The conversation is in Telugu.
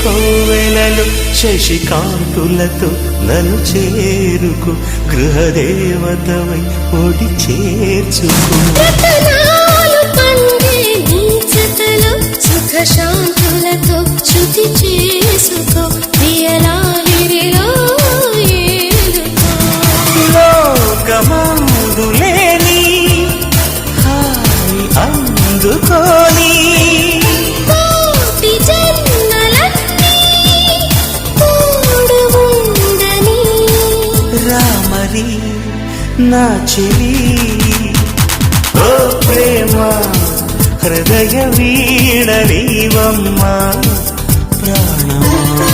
కోవెలలో శశికాంతులతో నన్ను చేరుకు గృహదేవతవై ఒడి చేర్చుకు శాంతులతో శృతి చేసుకో ప్రియలాహిరిలో లోకమందులేని హాయి అందుకోని కోటి జన్మలన్నీ తోడు ఉండని రామరి నా చెలి ఓ ప్రేమ హృదయ వీణ నీవమ్మ ప్రాణమా